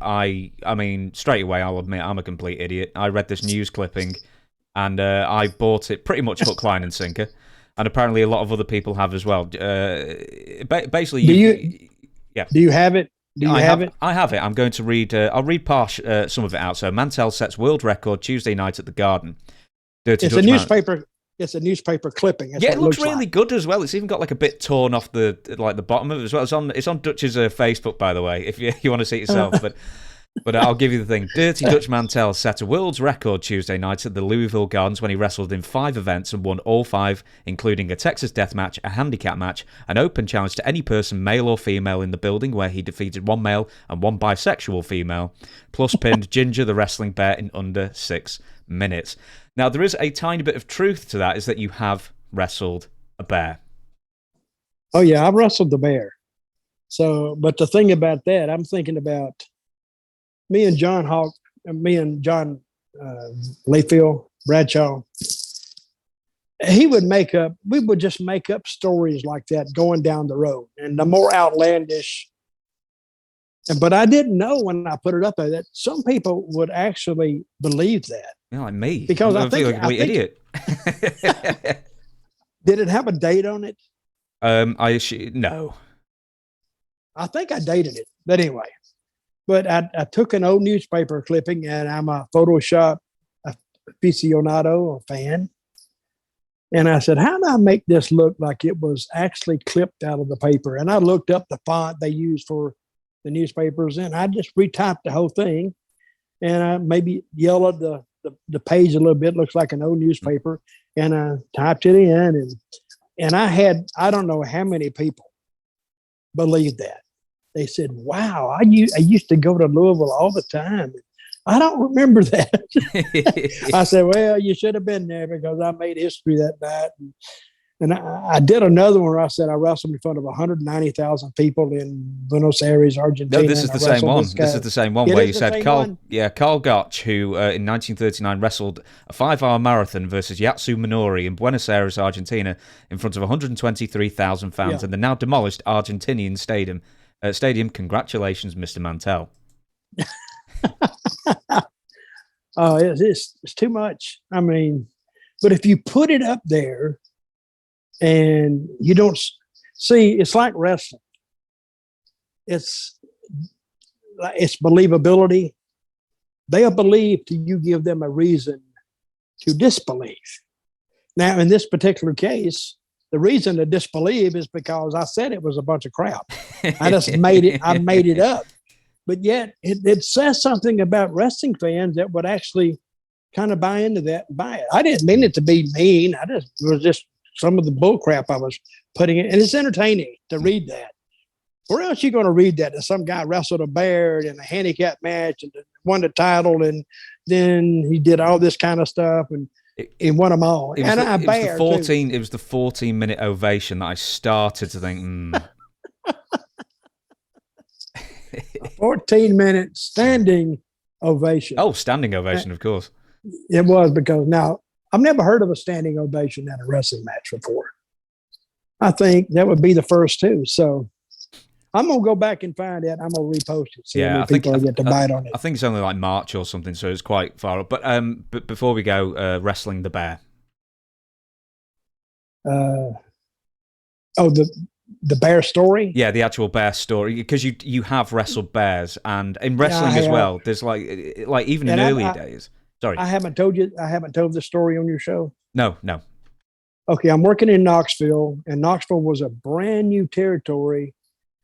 I mean, straight away, I'll admit I'm a complete idiot. I read this news clipping, and I bought it pretty much hook, line, and sinker. And apparently, a lot of other people have as well. Basically, Do you yeah. do you have it? Do you have it? I have it. I'm going to read. I'll read some of it out. So, Mantell sets world record Tuesday night at the Garden. Dirty It's a Dutchman. newspaper. It's a newspaper clipping. That's Yeah, what it looks looks really like. good as well. It's even got like a bit torn off the bottom of it as well. It's on Dutch's Facebook, by the way, if you want to see it yourself. But I'll give you the thing. Dirty Dutch Mantell set a world's record Tuesday night at the Louisville Gardens when he wrestled in 5 events and won all 5, including a Texas death match, a handicap match, an open challenge to any person, male or female, in the building, where he defeated 1 male and 1 bisexual female, plus pinned Ginger the wrestling bear in under 6 minutes. Now, there is a tiny bit of truth to that, is that you have wrestled a bear. Oh yeah, I've wrestled the bear. So, but the thing about that, I'm thinking about me and John Layfield, Bradshaw. We would just make up stories like that going down the road, and the more outlandish. But I didn't know when I put it up there that some people would actually believe that. Yeah, like me. Because I feel think, like a complete idiot. Did it have a date on it? No. I think I dated it, but anyway. But I took an old newspaper clipping, and I'm a Photoshop aficionado, a fan. And I said, how do I make this look like it was actually clipped out of the paper? And I looked up the font they use for the newspapers, and I just retyped the whole thing. And I maybe yellowed the page a little bit, looks like an old newspaper, and I typed it in. And I don't know how many people believed that. They said, wow, I used to go to Louisville all the time. I don't remember that. I said, well, you should have been there because I made history that night. And I did another one where I said I wrestled in front of 190,000 people in Buenos Aires, Argentina. No, this is the same one. This is the same one where you said Carl Gotch, who in 1939 wrestled a 5-hour marathon versus Yatsu Minori in Buenos Aires, Argentina, in front of 123,000 fans in the now demolished Argentinian stadium. Congratulations, Mr. Mantell. Oh, it's too much. I mean, but if you put it up there and you don't see, it's like wrestling. It's believability. They'll believe till you give them a reason to disbelieve. Now, in this particular case, the reason to disbelieve is because I said it was a bunch of crap. I just made it up. But yet it says something about wrestling fans that would actually kind of buy into that and buy it. I didn't mean it to be mean. It was just some of the bull crap I was putting in. And it's entertaining to read that. Where else are you going to read that some guy wrestled a bear in a handicap match and won the title, and then he did all this kind of stuff and he won them all. It was the 14-minute ovation that I started to think, 14-minute standing ovation. Oh, standing ovation, of course. It was, because now I've never heard of a standing ovation at a wrestling match before. I think that would be the first too. So I'm going to go back and find it. I'm going to repost it. See how many people get to bite on it. I think it's only like March or something, so it's quite far up. But before we go, wrestling the bear. The bear story? Yeah, the actual bear story, because you have wrestled bears, and in wrestling as well. There's like even in earlier days. Sorry, I haven't told the story on your show. No. Okay, I'm working in Knoxville, and Knoxville was a brand new territory,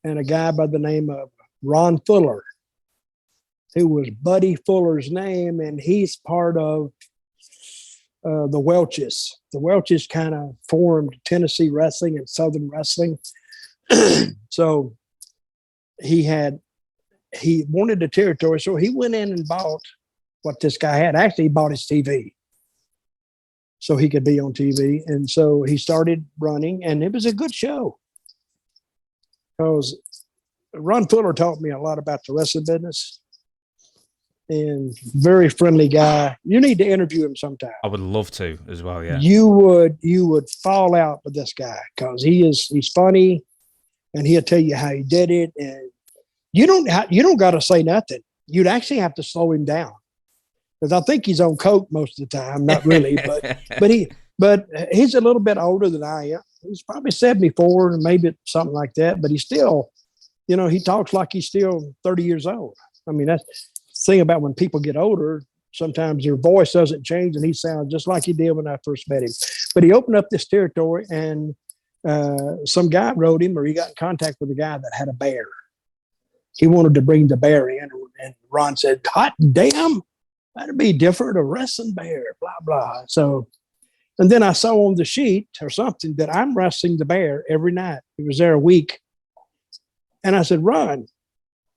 and a guy by the name of Ron Fuller, who was Buddy Fuller's name, and he's part of the Welches. The Welches kind of formed Tennessee wrestling and Southern wrestling. So he wanted the territory, so he went in and bought what this guy had. Actually, he bought his TV so he could be on TV. And so he started running, and it was a good show because Ron Fuller taught me a lot about the wrestling business. And very friendly guy. You need to interview him sometime. I would love to as well. Yeah, you would fall out with this guy because he's funny, and he'll tell you how he did it, and you don't got to say nothing. you'd actually have to slow him down because I think he's on coke most of the time. Not really, but he's a little bit older than I am. He's probably 74, maybe something like that. But he's still, he talks like he's still 30 years old. I mean, that's the thing about when people get older. Sometimes their voice doesn't change, and he sounds just like he did when I first met him. But he opened up this territory, and some guy wrote him, or he got in contact with a guy that had a bear. He wanted to bring the bear in, and Ron said, "Hot damn, that'd be different, a wrestling bear, blah, blah." So, and then I saw on the sheet or something that I'm wrestling the bear every night. He was there a week. And I said, "Ron,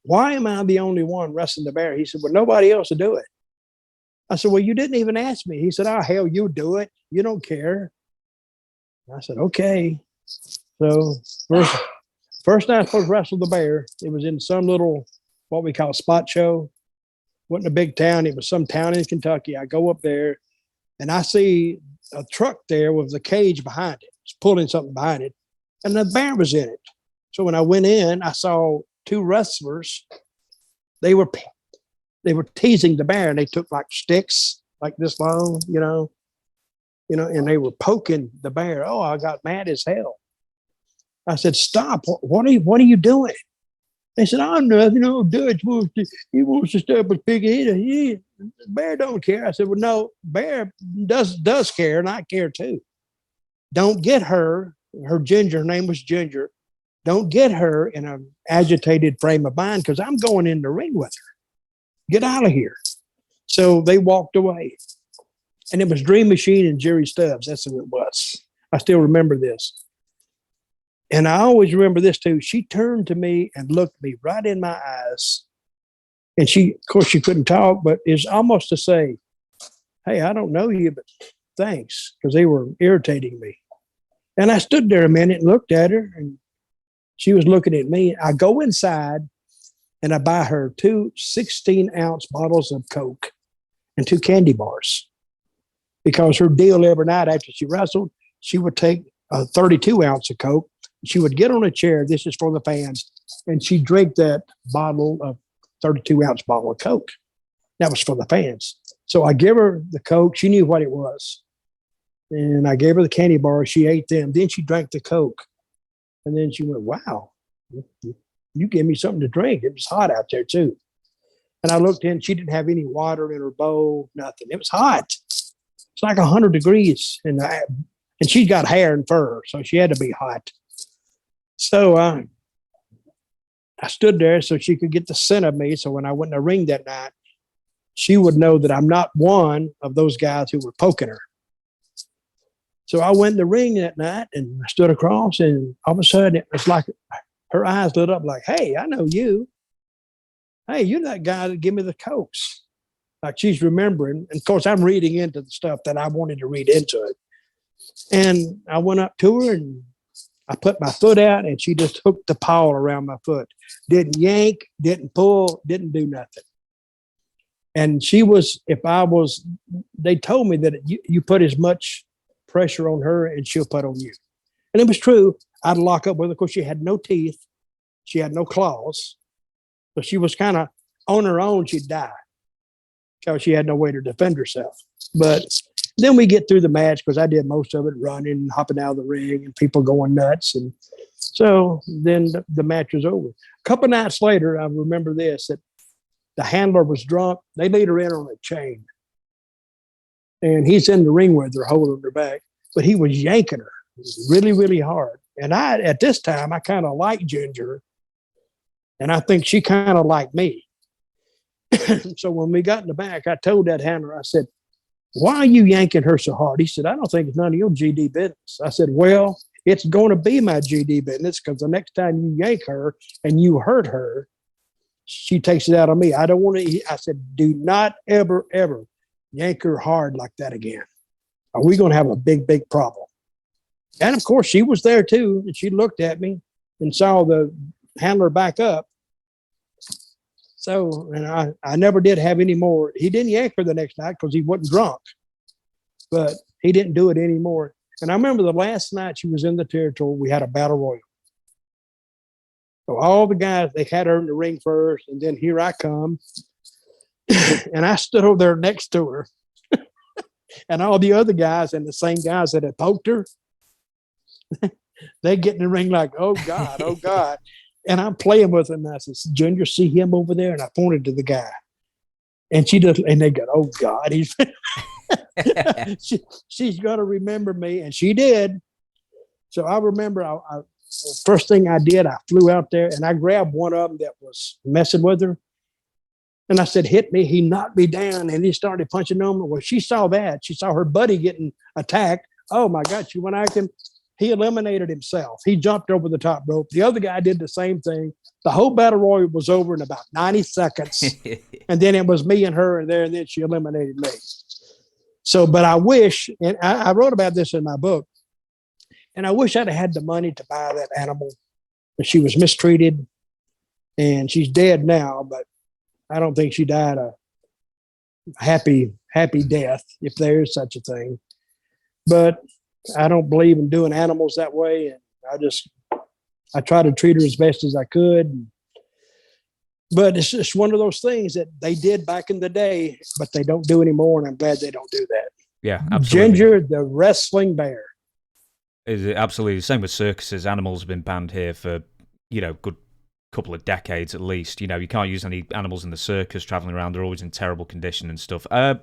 why am I the only one wrestling the bear?" He said, "Well, nobody else will do it." I said, "Well, you didn't even ask me." He said, "Oh, hell, you do it. You don't care." I said, "Okay." So first night I supposed to wrestle the bear, it was in some little, what we call spot show. Wasn't a big town. It was some town in Kentucky. I go up there and I see a truck there with a cage behind it. It's pulling something behind it. And the bear was in it. So when I went in, I saw two wrestlers. They were teasing the bear, and they took like sticks like this long, and they were poking the bear. Oh, I got mad as hell. I said, "Stop. What are you doing?" They said, "Oh, nothing. Dutch wants to step with piggy. The bear don't care." I said, "Well, no, bear does care, and I care too. Don't get her Ginger, her name was Ginger. Don't get her in an agitated frame of mind because I'm going in the ring with her. Get out of here." So they walked away. And it was Dream Machine and Jerry Stubbs. That's who it was. I still remember this. And I always remember this too. She turned to me and looked me right in my eyes. And of course, she couldn't talk, but it's almost to say, "Hey, I don't know you, but thanks," because they were irritating me. And I stood there a minute and looked at her, and she was looking at me. I go inside and I buy her 2 16-ounce bottles of Coke and 2 candy bars, because her deal every night after she wrestled, she would take a 32-ounce of Coke. She would get on a chair. This is for the fans. And she'd drink that 32-ounce bottle of Coke. That was for the fans. So I give her the Coke. She knew what it was. And I gave her the candy bars. She ate them. Then she drank the Coke. And then she went, "Wow, you gave me something to drink." It was hot out there too. And I looked in. She didn't have any water in her bowl, nothing. It was hot. It's like 100 degrees. And she's got hair and fur, so she had to be hot. So I stood there so she could get the scent of me. So when I went in the ring that night, she would know that I'm not one of those guys who were poking her. So I went in the ring that night and I stood across, and all of a sudden it was like her eyes lit up like, "Hey, I know you. Hey, you're that guy that gave me the Cokes." Like she's remembering. And of course, I'm reading into the stuff that I wanted to read into it. And I went up to her and I put my foot out, and she just hooked the paw around my foot. Didn't yank, didn't pull, didn't do nothing. And they told me that you put as much pressure on her and she'll put on you. And it was true. I'd lock up with her. Of course, she had no teeth. She had no claws. So she was kind of on her own. She'd die because she had no way to defend herself. But then we get through the match, because I did most of it, running, hopping out of the ring, and people going nuts. And so then the match was over. A couple of nights later, I remember this, that the handler was drunk. They laid her in on a chain. And he's in the ring with her, holding her back. But he was yanking her really, really hard. And at this time, I kind of liked Ginger. And I think she kind of liked me. So when we got in the back, I told that handler, I said, "Why are you yanking her so hard?" He said, "I don't think it's none of your GD business." I said, "Well, it's going to be my GD business, because the next time you yank her and you hurt her, she takes it out on me. I don't want to." I said, "Do not ever, ever yank her hard like that again. Are we going to have a big, big problem?" And of course, she was there too. And she looked at me and saw the handler back up. So, and I never did have any more. He didn't yank her the next night because he wasn't drunk, but he didn't do it anymore. And I remember the last night she was in the territory, we had a battle royal. So all the guys, they had her in the ring first, and then here I come. And I stood over there next to her. And all the other guys and the same guys that had poked her, they get in the ring like, oh God, oh God. And I'm playing with them. And I said, Junior, see him over there? And I pointed to the guy. And she does, and they go, oh God, she's going to remember me. And she did. So I remember first thing I did, I flew out there and I grabbed one of them that was messing with her. And I said, hit me. He knocked me down and he started punching on me. Well, she saw that. She saw her buddy getting attacked. Oh my God. She went after him. He eliminated himself. He jumped over the top rope. The other guy did the same thing. The whole battle royal was over in about 90 seconds. And then it was me and her and there, and then she eliminated me. So, but I wish, and I wrote about this in my book, and I wish I'd have had the money to buy that animal. But she was mistreated and she's dead now, but I don't think she died a happy death, if there is such a thing. But I don't believe in doing animals that way. And I try to treat her as best as I could. But it's just one of those things that they did back in the day, but they don't do anymore. And I'm glad they don't do that. Yeah, absolutely. Ginger, the wrestling bear. Is it absolutely the same with circuses? Animals have been banned here for, good couple of decades at least. You can't use any animals in the circus traveling around. They're always in terrible condition and stuff. How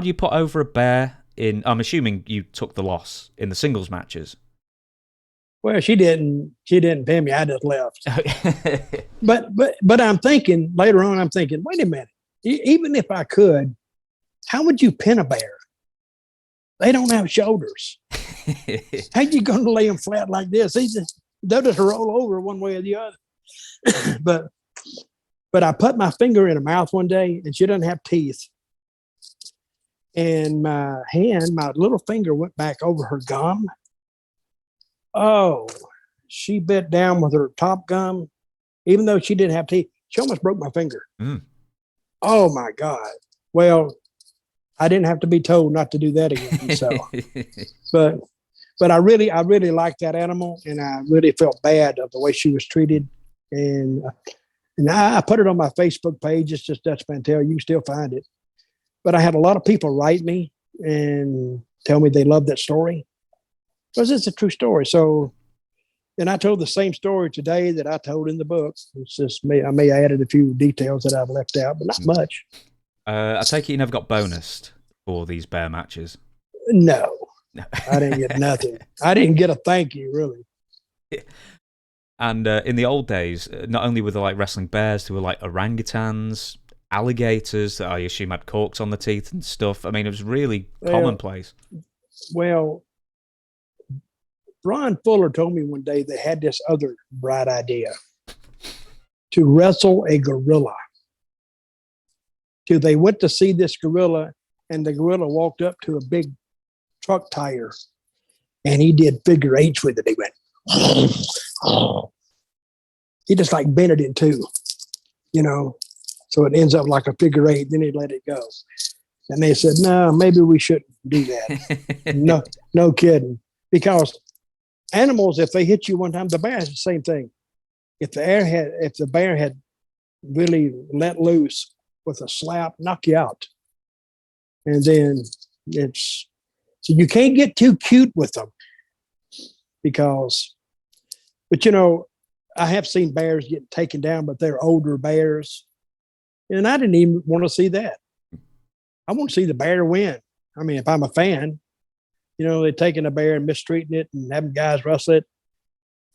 do you put over a bear in? I'm assuming you took the loss in the singles matches. Well, she didn't pin me. I just left. but I'm thinking later on, wait a minute. Even if I could, how would you pin a bear? They don't have shoulders. How you going to lay them flat like this? They'll just roll over one way or the other. But I put my finger in her mouth one day and she doesn't have teeth. And my little finger went back over her gum. Oh, she bit down with her top gum. Even though she didn't have teeth, she almost broke my finger. Mm. Oh my God. Well, I didn't have to be told not to do that again. So, but I really liked that animal and I really felt bad of the way she was treated. And I put it on my Facebook page. It's just Dutch Mantell. You can still find it. But I had a lot of people write me and tell me they love that story because it's a true story. So, and I told the same story today that I told in the book. It's just I may have added a few details that I've left out, but not much. I take it you never got bonused for these bear matches? No, I didn't get nothing. I didn't get a thank you, really. And in the old days, not only were there like wrestling bears, there were like orangutans, alligators that I assume had corks on the teeth and stuff. I mean, it was really commonplace. Well, Brian Fuller told me one day they had this other bright idea to wrestle a gorilla. They went to see this gorilla, and the gorilla walked up to a big truck tire, and he did figure eights with it. He went, he just like bent it in two, so it ends up like a figure eight. Then he let it go. And they said, no, maybe we shouldn't do that. No kidding. Because animals, if they hit you one time, the bear is the same thing. If the bear had really let loose with a slap, knock you out. And then so you can't get too cute with them but I have seen bears get taken down, but they're older bears. And I didn't even want to see that. I want to see the bear win. I mean, if I'm a fan, they're taking a bear and mistreating it and having guys wrestle it.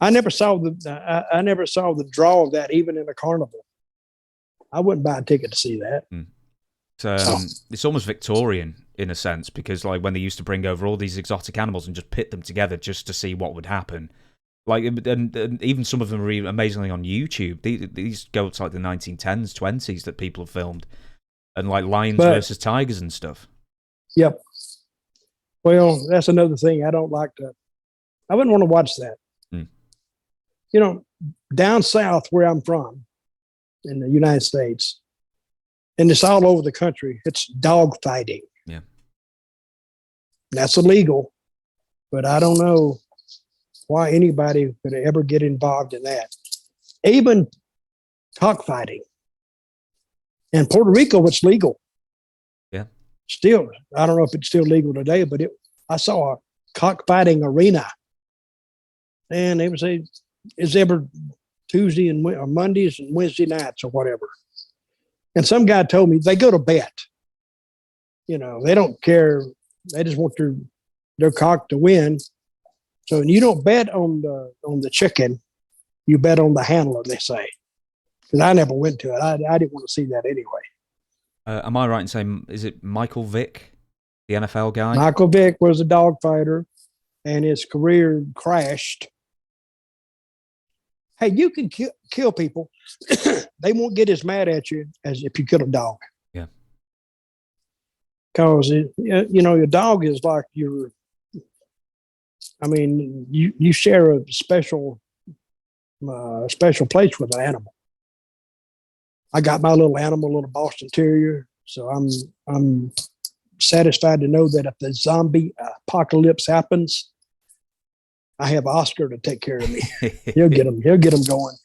I never saw the draw of that even in a carnival. I wouldn't buy a ticket to see that. It's almost Victorian in a sense, because like when they used to bring over all these exotic animals and just pit them together just to see what would happen. Like, and even some of them are even amazingly on YouTube. These go to like the 1910s, 20s that people have filmed, and like lions versus tigers and stuff. Yep. Well, that's another thing I don't like I wouldn't want to watch that. Down south where I'm from in the United States, and it's all over the country, it's dog fighting. Yeah. That's illegal, but I don't know why anybody could ever get involved in that. Even cockfighting. In Puerto Rico, it's legal. Yeah. Still, I don't know if it's still legal today, but I saw a cockfighting arena, and it was it's every Tuesday and or Mondays and Wednesday nights or whatever. And some guy told me they go to bet. You know, they don't care. They just want their cock to win. So you don't bet on the chicken, you bet on the handler, they say. Because I never went to it. I didn't want to see that anyway. Am I right in saying, is it Michael Vick, the NFL guy? Michael Vick was a dog fighter, and his career crashed. Hey, you can kill people. They won't get as mad at you as if you kill a dog. Yeah. Because, your dog is like you share a special place with an animal. I got my little animal, little Boston Terrier, so I'm satisfied to know that if the zombie apocalypse happens, I have Oscar to take care of me. He'll get him going.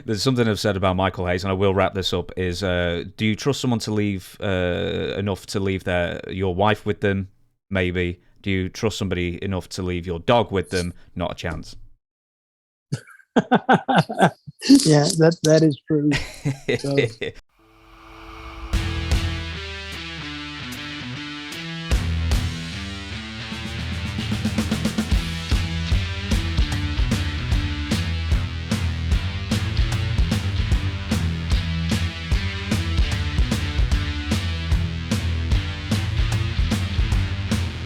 There's something I've said about Michael Hayes, and I will wrap this up, is do you trust someone to leave enough to leave your wife with them? Maybe. Do you trust somebody enough to leave your dog with them? Not a chance. Yeah, that is true. So,